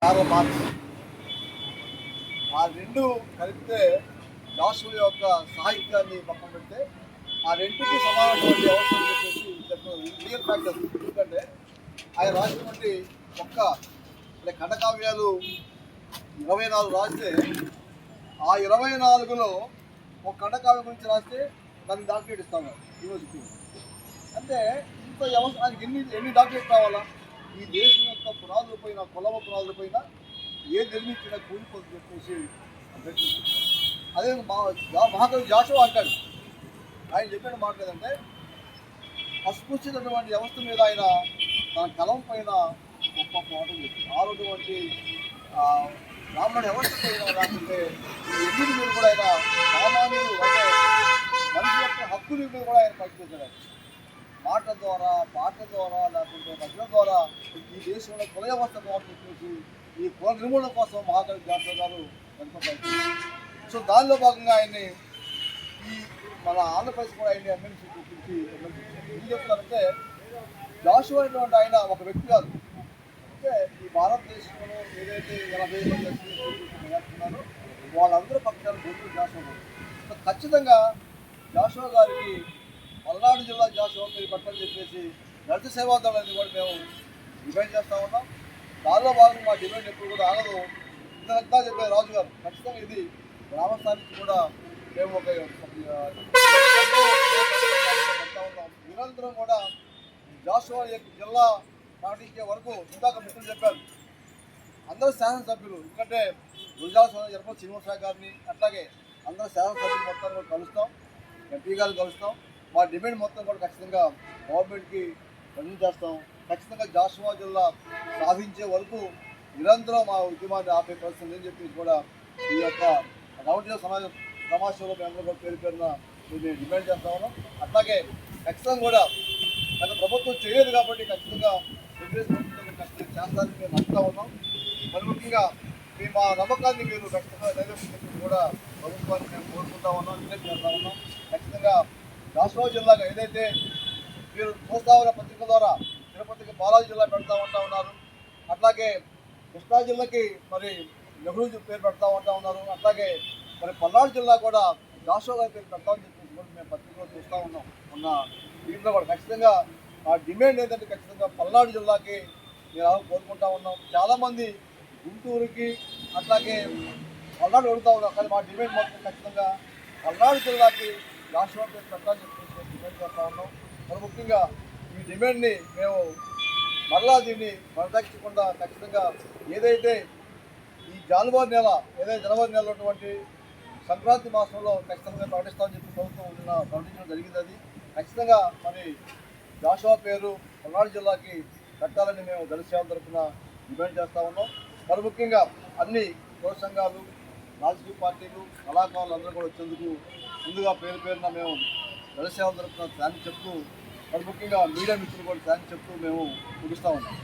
Karl marks. ఆ రెండు కలిపితే జాషువా యొక్క సాహిత్యాన్ని పక్కన పెడితే ఆ రెండుకి సమానమైనటువంటి అవసరం చెప్పేసి రియల్ ఫ్యాక్టర్. ఎందుకంటే ఆయన రాసినటువంటి ఒక్క అంటే ఖండకావ్యాలు 24 రాస్తే ఆ 24లో ఒక ఖండకావ్యం గురించి రాస్తే దానికి డాక్టరేట్ ఇస్తాము యూనివర్సిటీ. అంటే ఇంత వ్యవస్థ ఆయనకి ఎన్ని డాక్టరేట్ కావాలా? ఈ దేశం యొక్క పునాదులపైన కులమ పునాదులపైన ఏ నిర్మించినా కూలిపోతుంది చెప్పేసి అదే మహాకవి జాషువా అంటాడు. ఆయన చెప్పిన మాట లేదంటే అస్పృశ్యమైనటువంటి వ్యవస్థ మీద ఆయన తన కలం పైన గొప్ప పోవడం చెప్పి ఆరోటువంటి బ్రాహ్మణ వ్యవస్థ పైన రాకుంటే ఎన్నిటి మీద కూడా ఆయన సామాన్యులు అంటే మనిషి యొక్క హక్కుల మీద కూడా ఆయన పనిచేశాడు. మాట ద్వారా పాటల ద్వారా లేకుంటే భజన ద్వారా ఈ దేశంలో కుల వ్యవస్థ ద్వారా చెప్పేసి ఈ కుల నిర్మూలన కోసం మహాకవి జాషువా గారు ఎంతో ప్రయత్నించారు. సో దానిలో భాగంగా ఆయన్ని ఈ మన ఆంధ్రప్రదేశ్ కూడా ఆయన్ని ఎమ్మెల్సీ గురించి ఏం చెప్తారంటే జాషువా అనేటువంటి ఆయన ఒక వ్యక్తి కాదు. అంటే ఈ భారతదేశంలో ఏదైతే 80 మంది ఉన్నారో వాళ్ళందరూ పక్షాలు గుర్తు జాషువా గారు. సో ఖచ్చితంగా జాషువా గారికి పల్నాడు జిల్లా జాషువా పేరు పెట్టని చెప్పేసి దళిత సేవాదళం అనేది కూడా మేము డిమాండ్ చేస్తూ ఉన్నాం. దానిలో భాగంగా మా డిమాండ్ ఎప్పుడు కూడా ఆగదు. ఇంతకంతా చెప్పే రాజు గారు ఖచ్చితంగా ఇది గ్రామ స్థాయికి కూడా మేము ఒక ఉన్నాం. నిరంతరం కూడా జాషువా జిల్లా పాటించే వరకు ఇందాక మిత్రులు చెప్పారు అందరూ శాసనసభ్యులు. ఎందుకంటే గురజాల జరపతి శ్రీనివాసరావు గారిని అట్లాగే అందరూ శాసనసభ్యులు మొత్తం కూడా కలుస్తాం, ఎంపీ గారు కలుస్తాం. మా డిమాండ్ మొత్తం కూడా ఖచ్చితంగా గవర్నమెంట్కి ప్రజెంట్ చేస్తాం. ఖచ్చితంగా జాషువా జిల్లా సాధించే వరకు నిరంతరం మా ఉద్యమాన్ని ఆపే పరిస్థితి అని చెప్పి కూడా ఈ యొక్క రౌండ్ సమావేశంలో మేము కూడా పేరు పేరున మేము డిమాండ్ చేస్తా ఉన్నాం. అట్లాగే ఖచ్చితంగా కూడా గత ప్రభుత్వం చేయలేదు కాబట్టి ఖచ్చితంగా ఖచ్చితంగా చేస్తారని మేము నమ్ముతా ఉన్నాం. మరి ముఖ్యంగా మేము మా నమ్మకాన్ని మీరు ఖచ్చితంగా నెరవేర్చినట్టు కూడా ప్రభుత్వాన్ని మేము కోరుకుంటా ఉన్నాం, విజ్ఞప్తి చేస్తా ఉన్నాం. ఖచ్చితంగా జాషువా జిల్లాగా ఏదైతే మీరు చూస్తామన్న పత్రిక ద్వారా తిరుపతికి బాలాజీ జిల్లా పెడతా ఉంటా ఉన్నారు, అట్లాగే కృష్ణా జిల్లాకి మరి నెహ్రూ పేరు పెడతా ఉంటా ఉన్నారు, అట్లాగే మరి పల్నాడు జిల్లా కూడా జాషువా గారి పేరు పెడతామని చెప్పేసి కూడా మేము పత్రికలో చూస్తూ ఉన్నాం. ఉన్న దీంట్లో కూడా ఖచ్చితంగా ఆ డిమాండ్ ఏంటంటే ఖచ్చితంగా పల్నాడు జిల్లాకి మేము కోరుకుంటా ఉన్నాం. చాలామంది గుంటూరుకి అట్లాగే పల్నాడు అడుగుతూ ఉన్నాం, కానీ మా డిమాండ్ మాత్రం ఖచ్చితంగా పల్నాడు జిల్లాకి జాషువా పేరు పెట్టాలని చెప్పేసి డిమాండ్ చేస్తూ ఉన్నాం. మరి ముఖ్యంగా ఈ డిమాండ్ని మేము మరలా దీన్ని కొనసాగించకుండా ఖచ్చితంగా ఏదైతే ఈ జనవరి నెలలో ఉన్నటువంటి సంక్రాంతి మాసంలో ఖచ్చితంగా ప్రకటిస్తామని చెప్పి ప్రభుత్వం ప్రకటించడం జరిగింది. అది ఖచ్చితంగా మరి జాషువా పేరు పల్నాడు జిల్లాకి పెట్టాలని మేము దళిత సేవల తరఫున డిమాండ్ చేస్తూ ఉన్నాం. మరి ముఖ్యంగా అన్ని కుల సంఘాలు, రాజకీయ పార్టీలు, కళాకారులు అందరూ కూడా వచ్చేందుకు ముందుగా పేరు పేరున మేము దళిత సేవల తరఫున థ్యాంక్స్ చెప్తూ, మరి ముఖ్యంగా మీడియా మిత్రులు కూడా థ్యాంక్స్ చెప్తూ మేము ముగిస్తూ ఉన్నాం.